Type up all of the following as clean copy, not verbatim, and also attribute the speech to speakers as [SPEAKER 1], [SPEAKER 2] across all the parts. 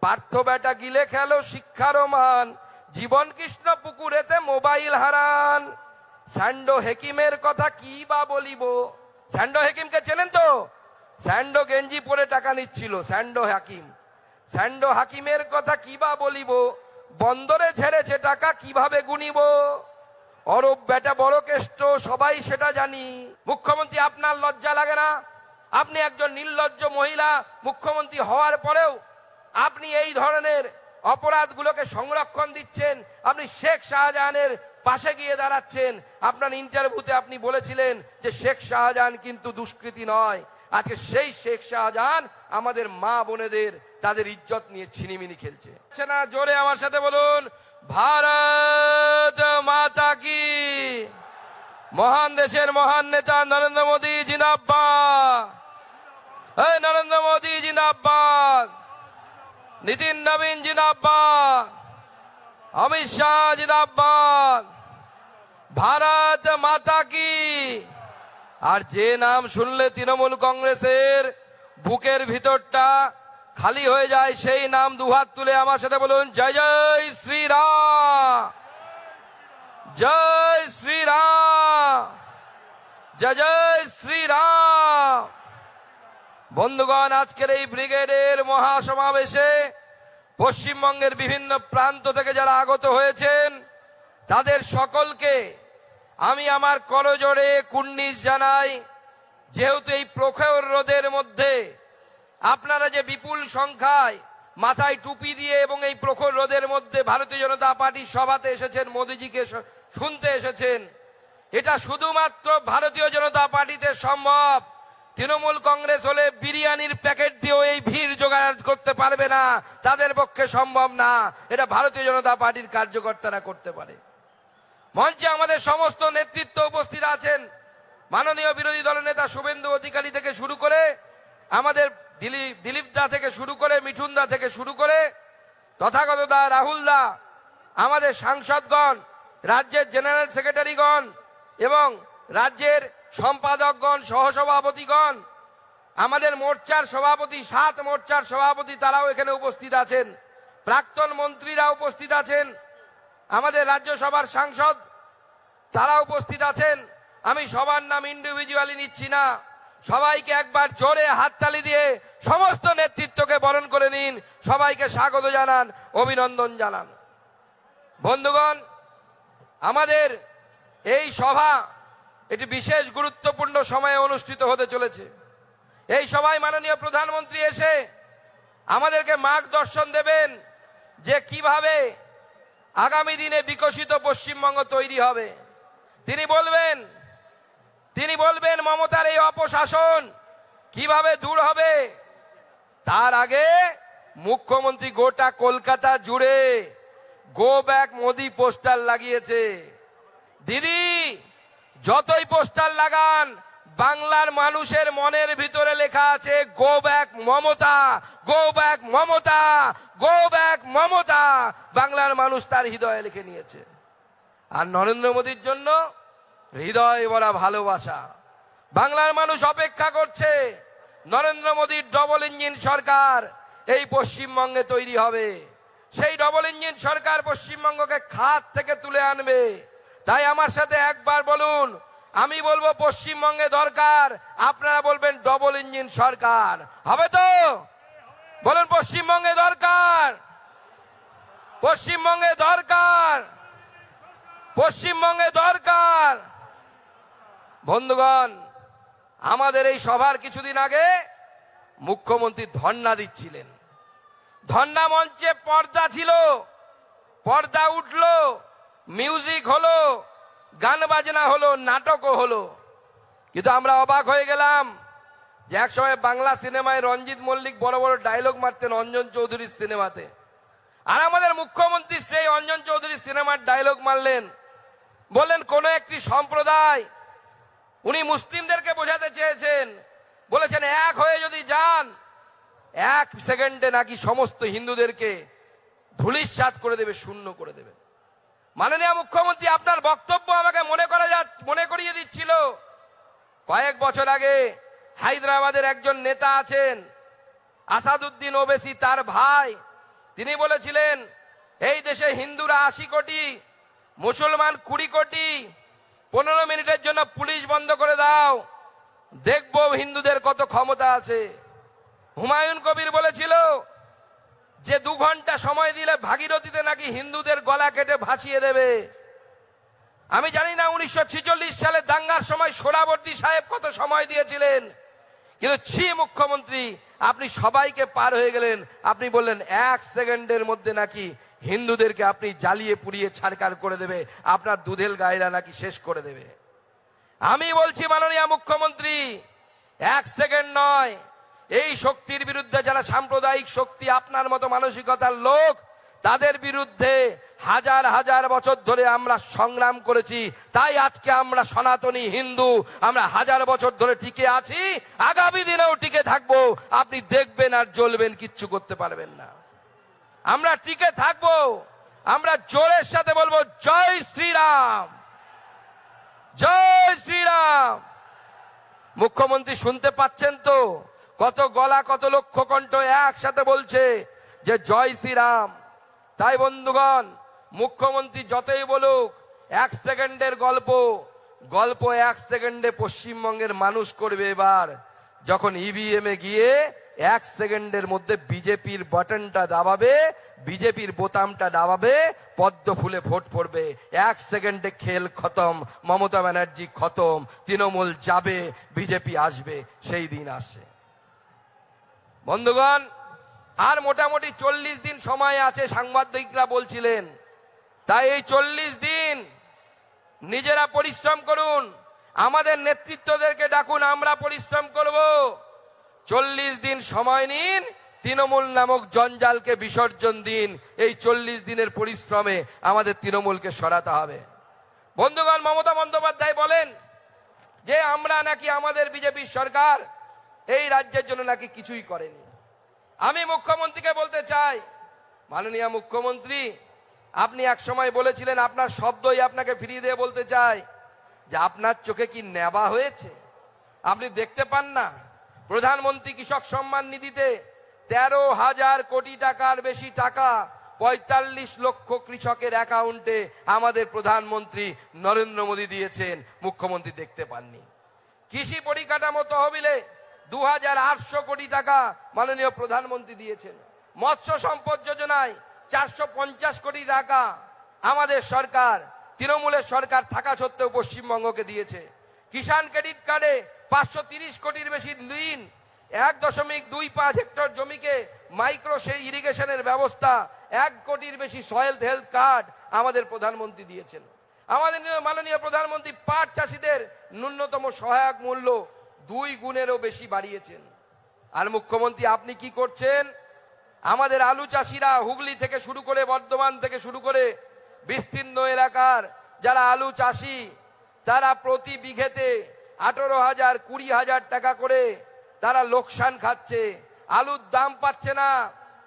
[SPEAKER 1] পার্থ বেটা গিলে খেলো শিক্ষার মান, জীবন কৃষ্ণ পুকুরেতে মোবাইল হারান। স্যান্ডো হেকিমের কথা কি বা বলিব। স্যান্ডো হেকিমকে চেনেন তো? স্যান্ডো গেঞ্জি পরে টাকা নিচ্ছিল স্যান্ডো হাকিম। স্যান্ডো হাকিমের কথা কি বা বলিব, বন্দরে ঝেড়েছে টাকা কিভাবে গুনিব। অরব বেটা বড় কেষ্ট সবাই সেটা জানি। মুখ্যমন্ত্রী আপনার লজ্জা লাগে না? আপনি একজন নির্লজ্জ মহিলা মুখ্যমন্ত্রী হওয়ার পরেও আপনি এই ধরনের অপরাধগুলোকে সংরক্ষণ দিচ্ছেন। আপনি শেখ শাহজাহানের পাশে গিয়ে দাঁড়াচ্ছেন। আপনার ইন্টারভিউতে আপনি বলেছিলেন যে শেখ শাহজাহান কিন্তু দুষ্কৃতী নয়। আজকে সেই শেখ শাহজাহান আমাদের মা বোনেদের তাদের ইজ্জত নিয়ে ছিনিমিনি খেলছে না। জোরে আমার সাথে বলুন, ভারত মাতা কি। মহান দেশের মহান নেতা নরেন্দ্র মোদী জিন্দাবাদ। নরেন্দ্র মোদী জিন্দাবাদ। নীতিন নবীন জিন্দাবাদ। অমিত শাহ জিন্দাবাদ। ভারত মাতা কি। আর যে নাম শুনলে তৃণমূল কংগ্রেসের বুকের ভিতরটা খালি হয়ে যায়, সেই নাম দুহাত তুলে আমার সাথে বলুন, জয় জয় শ্রীরাম, জয় শ্রীরাম, জয় জয় শ্রীরাম। বন্ধুগণ, আজকের এই ব্রিগেডের মহাসমাবেশে পশ্চিমবঙ্গের বিভিন্ন প্রান্ত থেকে যারা আগত হয়েছেন তাদের সকলকে আমি আমার করজোড়ে কুর্নিশ জানাই। যেহেতু এই প্রখর রোদের মধ্যে আপনারা যে বিপুল সংখ্যায় মাথায় টুপি দিয়ে এবং এই প্রখর রোদের মধ্যে ভারতীয় জনতা পার্টির সভাতে এসেছেন, মোদিজিকে শুনতে এসেছেন, এটা শুধুমাত্র ভারতীয় জনতা পার্টিতে সম্ভব। তৃণমূল কংগ্রেস হলে বিরিয়ানির প্যাকেট দিয়েও এই ভিড় জোগাড় করতে পারবে না, তাদের পক্ষে সম্ভব না। এটা ভারতীয় জনতা পার্টির কার্যকর্তারা করতে পারে। মঞ্চে আমাদের সমস্ত নেতৃত্ব উপস্থিত আছেন। মাননীয় বিরোধী দলনেতা শুভেন্দু অধিকারী থেকে শুরু করে আমাদের দিলীপ দা থেকে শুরু করে মিঠুন দা থেকে শুরু করে তথাগত দা, রাহুল দা, আমাদের সাংসদগণ, রাজ্যের জেনারেল সেক্রেটারিগণ এবং রাজ্যের সম্পাদকগণ, সহসভাপতিগণ, আমাদের মোর্চার সভাপতি, 7 মোর্চার সভাপতি, তারাও এখানে উপস্থিত আছেন। প্রাক্তন মন্ত্রীরা উপস্থিত আছেন। আমাদের রাজ্যসভার সাংসদ তারা উপস্থিত আছেন। আমি সবার নাম ইন্ডিভিজুয়ালি নিচ্ছি না, সবাইকে একবার জোরে হাততালি দিয়ে সমস্ত নেতৃত্বকে বরণ করে নিন, সবাইকে স্বাগত জানান, অভিনন্দন জানান। বন্ধুগণ, আমাদের এই সভা এটি বিশেষ গুরুত্বপূর্ণ সময়ে অনুষ্ঠিত হতে চলেছে। এই সভায় মাননীয় প্রধানমন্ত্রী এসে আমাদেরকে মার্গদর্শন দেবেন যে কিভাবে আগামী দিনে বিকশিত পশ্চিমবঙ্গ তৈরি হবে। তিনি বলবেন মমতার এই অপশাসন কিভাবে দূর হবে। তার আগে মুখ্যমন্ত্রী গোটা কলকাতা জুড়ে গো ব্যাক মোদি পোস্টার লাগিয়েছে। দিদি, যতই পোস্টার লাগান, বাংলার মানুষের মনের ভিতরে লেখা আছে go back Mamata, go back Mamata, go back Mamata. বাংলার মানুষ তার হৃদয়ে লিখে নিয়েছে। আর নরেন্দ্র মোদীর জন্য হৃদয় ভরা ভালোবাসা। বাংলার মানুষ অপেক্ষা করছে নরেন্দ্র মোদীর ডবল ইঞ্জিন সরকার এই পশ্চিমবঙ্গে তৈরি হবে। সেই ডবল ইঞ্জিন সরকার পশ্চিমবঙ্গকে খাত থেকে তুলে আনবে। তাই আমার সাথে একবার বলুন, আমি বলবো পশ্চিমবঙ্গে দরকার, আপনারা বলবেন ডবল ইঞ্জিন সরকার। হবে তো? বলুন, পশ্চিমবঙ্গে দরকার, পশ্চিমবঙ্গে দরকার, পশ্চিমবঙ্গে দরকার। বন্ধুগণ, আমাদের এই সভার কিছুদিন আগে মুখ্যমন্ত্রী ধর্ণা দিচ্ছিলেন। ধর্ণা মঞ্চে পর্দা ছিল, পর্দা উঠলো, মিউজিক হলো, গান বাজনা হলো, নাটকও হলো। কিন্তু আমরা অবাক হয়ে গেলাম যে একসময় বাংলা সিনেমায় রঞ্জিত মল্লিক বড় বড় ডায়লগ মারতেন অঞ্জন চৌধুরীর সিনেমাতে, আর আমাদের মুখ্যমন্ত্রী সেই অঞ্জন চৌধুরীর সিনেমার ডায়লগ মারলেন। বললেন কোন একটি সম্প্রদায়, উনি মুসলিমদেরকে বোঝাতে চেয়েছেন, বলেছেন এক হয়ে যদি যান, 1 সেকেন্ডে নাকি সমস্ত হিন্দুদেরকে ধূলিসাৎ করে দেবে, শূন্য করে দেবে। মাননীয় মুখ্যমন্ত্রী, আপনার বক্তব্য আমাকে মনে করিয়ে দিচ্ছিল কয়েক বছর আগে হায়দ্রাবাদের একজন নেতা আছেন আসাদুদ্দিন ওবেসি, তার ভাই তিনি বলেছিলেন এই দেশে হিন্দুরা 80 কোটি, মুসলমান 20 কোটি, 15 মিনিটের জন্য পুলিশ বন্ধ করে দাও, দেখবো হিন্দুদের কত ক্ষমতা আছে। হুমায়ুন কবির বলেছিল যে 2 ঘন্টা সময় দিলে ভাগীরথীতে নাকি হিন্দুদের গলা কেটে ভাসিয়ে দেবে। আমি জানি না 1946 সালে দাঙ্গার সময় সোহরাওয়ার্দী সাহেব কত সময় দিয়েছিলেন, কিন্তু ছি মুখ্যমন্ত্রী, আপনি সবাইকে পার হয়ে গেলেন। আপনি বললেন 1 সেকেন্ডের মধ্যে নাকি হিন্দুদেরকে আপনি জ্বালিয়ে পুড়িয়ে ছারখার করে দেবে, আপনার দুধেল গায়েরা নাকি শেষ করে দেবে। আমি বলছি মাননীয় মুখ্যমন্ত্রী, 1 সেকেন্ড নয়, এই শক্তির বিরুদ্ধে যারা সাম্প্রদায়িক শক্তি, আপনার মতো মানসিকতার লোক, তাদের বিরুদ্ধে হাজার হাজার বছর ধরে আমরা সংগ্রাম করেছি। তাই আজকে আমরা সনাতনী হিন্দু, আমরা হাজার বছর ধরে টিকে আছি, আগামী দিনেও টিকে থাকবো। আপনি দেখবেন আর জ্বলবেন, কিচ্ছু করতে পারবেন না। আমরা টিকে থাকবো। আমরা জোরের সাথে বলবো জয় শ্রীরাম, জয় শ্রীরাম। মুখ্যমন্ত্রী শুনতে পাচ্ছেন তো? কত গলা, কত লক্ষ কণ্ঠ একসাথে বলছে যে জয় শ্রীরাম। তাই বন্ধুগণ, মুখ্যমন্ত্রী যতই বলুক 1 সেকেন্ডের গল্প 1 সেকেন্ডে পশ্চিমবঙ্গের মানুষ করবে। এবার যখন ইভিএম এ গিয়ে 1 সেকেন্ডের মধ্যে বিজেপির বাটনটা দাবাবে, বিজেপির বোতামটা দাবাবে, পদ্ম ফুলে ভোট পড়বে। 1 সেকেন্ডে খেল খতম, মমতা ব্যানার্জি খতম, তৃণমূল যাবে, বিজেপি আসবে। সেই দিন আসে বন্ধুগণ। আর মোটামুটি 40 দিন সময় আছে, সাংবাদিকরা বলছিলেন। তাই এই 40 দিন নিজেরা পরিশ্রম করুন, আমাদের নেতৃত্বদেরকে ডাকুন, আমরা পরিশ্রম করব। 40 দিন সময় নিন, তৃণমূল নামক জঞ্জালকে বিসর্জন দিন। এই 40 দিনের পরিশ্রমে আমাদের তৃণমূলকে সরাতে হবে। বন্ধুগণ, মমতা বন্দ্যোপাধ্যায় বলেন যে আমরা নাকি, আমাদের বিজেপির সরকার এই রাজ্যের জন্য নাকি কিছুই করেনি। আমি মুখ্যমন্ত্রীকে বলতে চাই, মাননীয় মুখ্যমন্ত্রী, আপনি এক সময় বলেছিলেন, আপনার শব্দই আপনাকে ফিরিয়ে দিয়ে বলতে চাই যে আপনার চোখে কি নেবা হয়েছে? আপনি দেখতে পান না? প্রধানমন্ত্রী কৃষক সম্মান নিধিতে 13,000 কোটি টাকার বেশি টাকা 45 লক্ষ কৃষকের অ্যাকাউন্টে আমাদের প্রধানমন্ত্রী নরেন্দ্র মোদী দিয়েছেন, মুখ্যমন্ত্রী দেখতে পাননি। কৃষি পরিকাঠামো তহবিলে 2,800 কোটি টাকা মাননীয় প্রধানমন্ত্রী দিয়েছেন। মৎস্য সম্পদ যোজনায় 450 কোটি টাকা আমাদের সরকার, তৃণমূলের সরকার থাকা সত্ত্বেও পশ্চিমবঙ্গকে দিয়েছে। কিষাণ ক্রেডিট কার্ডে 530 কোটির বেশি ঋণ, 1.25 হেক্টর জমিকে মাইক্রো সেই ইরিগেশনের ব্যবস্থা, 1 কোটির বেশি সয়েল হেলথ কার্ড আমাদের প্রধানমন্ত্রী দিয়েছেন। আমাদের মাননীয় প্রধানমন্ত্রী পাট চাষীদের ন্যূনতম সহায়ক মূল্য 2 গুণেরও বেশি বাড়িয়েছেন। আর মুখ্যমন্ত্রী আপনি কি করছেন? আমাদের আলু চাষিরা হুগলি থেকে শুরু করে, বর্ধমান থেকে শুরু করে বিস্তীর্ণ এলাকার যারা আলু চাষি, তারা প্রতি বিঘেতে 18,000, 20,000 টাকা করে তারা লোকসান খাচ্ছে। আলুর দাম পাচ্ছে না,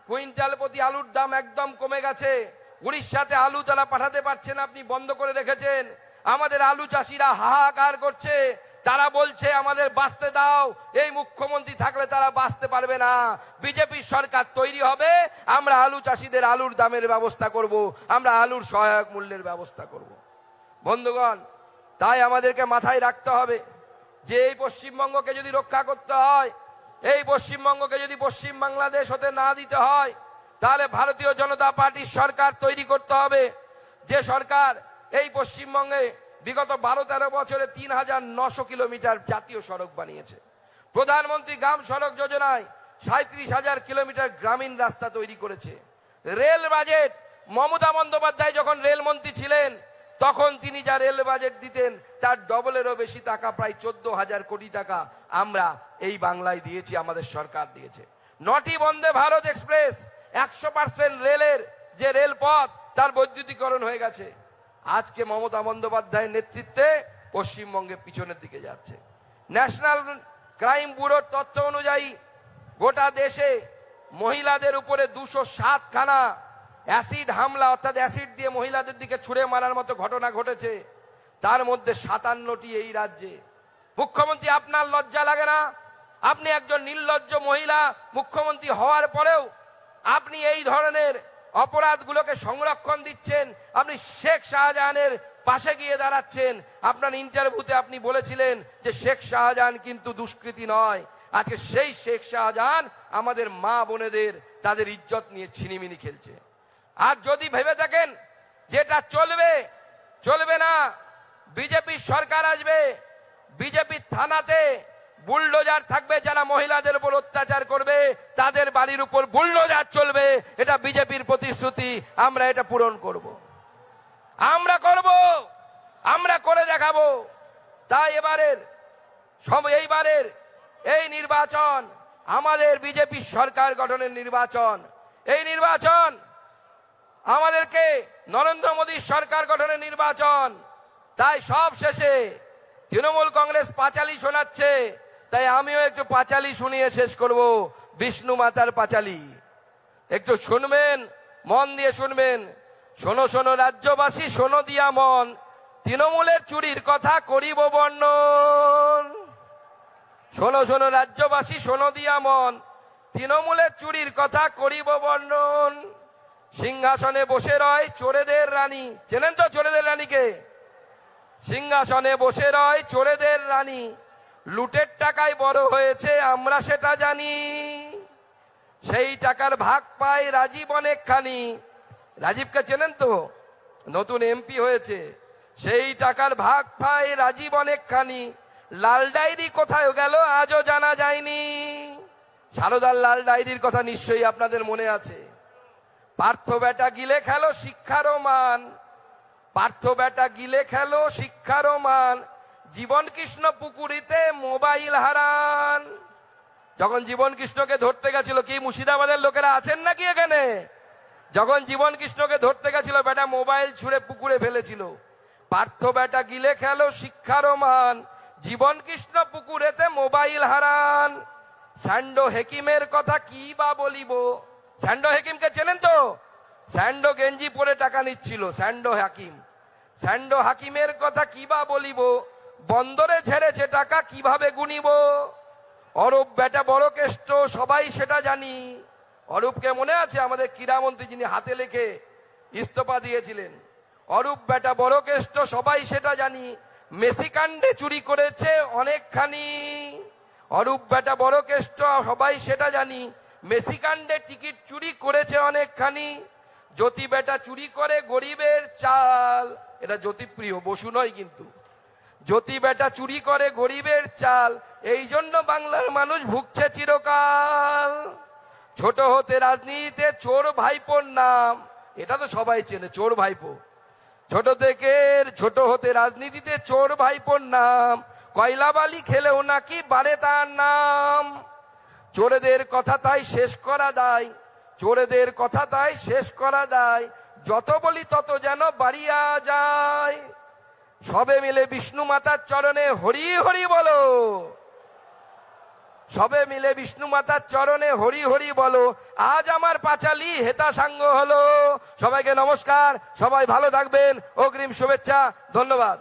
[SPEAKER 1] কুইন্টাল প্রতি আলুর দাম একদম কমে গেছে। উড়িষ্যাতে আলু তারা পাঠাতে পারছে না, আপনি বন্ধ করে রেখেছেন। আমাদের আলু চাষিরা হাহাকার করছে, তারা বলছে আমাদের বাঁচতে দাও। এই মুখ্যমন্ত্রী থাকলে তারা বাঁচতে পারবে না। বিজেপির সরকার তৈরি হবে, আমরা আলু চাষিদের আলুর দামের ব্যবস্থা করব, আমরা আলুর সহায়ক মূল্যের ব্যবস্থা করব। বন্ধুগণ, তাই আমাদেরকে মাথায় রাখতে হবে যে এই পশ্চিমবঙ্গকে যদি রক্ষা করতে হয়, এই পশ্চিমবঙ্গকে যদি পশ্চিম বাংলাদেশ হতে না দিতে হয়, তাহলে ভারতীয় জনতা পার্টির সরকার তৈরি করতে হবে। যে সরকার এই পশ্চিমবঙ্গে বিগত 12-13 বছরে 3,900 কিলোমিটার জাতীয় সড়ক বানিয়েছে। প্রধানমন্ত্রী গ্রাম সড়ক যোজনায় 37,000 কিলোমিটার গ্রামীণ রাস্তা তৈরি করেছে। রেল বাজেট, মমতা বন্দ্যোপাধ্যায় যখন রেলমন্ত্রী ছিলেন তখন তিনি যা রেল বাজেট দিতেন তার ডবলেরও বেশি টাকা, প্রায় 14,000 কোটি টাকা আমরা এই বাংলায় দিয়েছি, আমাদের সরকার দিয়েছে। 9টি বন্দে ভারত এক্সপ্রেস, 100% রেলের যে রেলপথ তার বৈদ্যুতিকরণ হয়ে গেছে। আজকে মমতা বন্দ্যোপাধ্যায়ের নেতৃত্বে পশ্চিমবঙ্গে পিছনের দিকে যাচ্ছে। ন্যাশনাল ক্রাইম ব্যুরোর তথ্য অনুযায়ী গোটা দেশে মহিলাদের উপরে 207 খানা অ্যাসিড হামলা, অর্থাৎ অ্যাসিড দিয়ে মহিলাদের দিকে ছুঁড়ে মারার মতো ঘটনা ঘটেছে। তার মধ্যে 57টি এই রাজ্যে। মুখ্যমন্ত্রী, আপনার লজ্জা লাগে না? আপনি একজন নির্লজ্জ মহিলা মুখ্যমন্ত্রী হওয়ার পরেও আপনি এই ধরনের অপরাধগুলোকে সংরক্ষণ দিচ্ছেন, আপনি শেখ শাহজাহানের পাশে গিয়ে দাঁড়াচ্ছেন। আপনার ইন্টারভিউতে আপনি বলেছিলেন যে শেখ শাহজাহান কিন্তু দুষ্কৃতী নয়। আজকে সেই শেখ শাহজাহান আমাদের মা বোনেদের তাদের ইজ্জত নিয়ে ছিনিমিনি খেলছে। আর যদি ভেবে থাকেন যেটা চলবে, চলবে না। বিজেপি সরকার আসবে, বিজেপি থানাতে বুলডোজার থাকবে, যারা মহিলাদের উপর অত্যাচার করবে তাদের বাড়ির উপর বুলডোজার চলবে। এটা বিজেপির প্রতিশ্রুতি, আমরা এটা পূরণ করব, আমরা করব, আমরা করে দেখাবো। তাই এইবারের এই নির্বাচন আমাদের বিজেপি সরকার গঠনের নির্বাচন। এই নির্বাচন আমাদেরকে নরেন্দ্র মোদীর সরকার গঠনের নির্বাচন। তাই সব শেষে তৃণমূল কংগ্রেস পাঁচালি শোনাচ্ছে, তাই আমিও একটু পাঁচালি শুনিয়ে শেষ করব। বিষ্ণু মাতার পাঁচালি একটু শুনবেন, মন দিয়ে শুনবেন। শোনো শোনো রাজ্যবাসী, শোনো দিয়া মন, তৃণমূলের চুরির কথা করিব বর্ণন। শোনো শোনো রাজ্যবাসী, শোনো দিয়া মন, তৃণমূলের চুরির কথা করিব বর্ণন। সিংহাসনে বসে রয় চোরেদের রানী, চেনেন তো চোরেদের রানীকে? সিংহাসনে বসে রয় চোরেদের রানী, লুটের টাকায় বড় হয়েছে আমরা সেটা জানি। সেই টাকার ভাগ পায় রাজীব অনেকখানি। রাজীবকে চেনেন তো? নতুন এমপি হয়েছে। সেই টাকার ভাগ পায় রাজীব অনেকখানি। লাল ডায়েরি কোথায় গেল আজও জানা যায়নি। সারদার লাল ডায়েরির কথা নিশ্চয়ই আপনাদের মনে আছে। পার্থ বেটা গিলে খেলো শিক্ষারও মান, পার্থ বেটা গিলে খেলো শিক্ষারও মান, জীবন কৃষ্ণ পুকুরিতে মোবাইল হারান। যখন জীবন কৃষ্ণকে ধরতে গেছিল, কি মুর্শিদাবাদের লোকেরা আছেন নাকি এখানে? যখন জীবন কৃষ্ণকে ধরতে গেছিল, বেটা মোবাইল ছুঁড়ে পুকুরে ফেলেছিল। পার্থ বেটা গিলে খেলো শিক্ষারও মান, জীবন কৃষ্ণ পুকুরেতে মোবাইল হারান। স্যান্ডো হেকিমের কথা কি বা বলিব। স্যান্ডো হেকিমকে চেনেন তো? স্যান্ডো গেঞ্জি পরে টাকা নিচ্ছিল, স্যান্ডো হাকিম। স্যান্ডো হাকিমের কথা কি বা বলিব, বন্দরে ঝেড়েছে টাকা কিভাবে গুনিব। অরূপ বেটা বড় কেষ্ট সবাই সেটা জানি। অরূপকে মনে আছে? আমাদের ক্রীড়ামন্ত্রী, যিনি হাতে লেখে ইস্তফা দিয়েছিলেন। অরূপ বেটা বড় কেষ্ট সবাই সেটা জানি, মেসি কাণ্ডে চুরি করেছে অনেকখানি। অরূপ বেটা বড় কেষ্ট সবাই সেটা জানি, মেসি কাণ্ডে টিকিট চুরি করেছে অনেকখানি। জ্যোতি বেটা চুরি করে গরিবের চাল, এটা জ্যোতিপ্রিয়, বসু নয় কিন্তু। জ্যোতি বেটা চুরি করে গরিবের চাল, এই জন্য বাংলার মানুষ ভুগছে চিরকাল। ছোট হতে রাজনীতিতে চোর ভাইপোর নাম, এটা তো সবাই চেনে, চোর ভাইপো। ছোট হতে রাজনীতিতে চোর ভাইপোর নাম, কয়লা বালি খেলেও নাকি বাড়ে তার নাম। চোরেদের কথা তাই শেষ করা দায়, চোরেদের কথা তাই শেষ করা দায়, যত বলি তত যেন বাড়িয়া যায়। সবে মিলে বিষ্ণু মাতার চরণে হরি হরি বলো, সবে মিলে বিষ্ণু মাতার চরণে হরি হরি বলো। আজ আমার পাঁচালি হেতা সাঙ্গ হলো। সবাইকে নমস্কার, সবাই ভালো থাকবেন, অগ্রিম শুভেচ্ছা, ধন্যবাদ।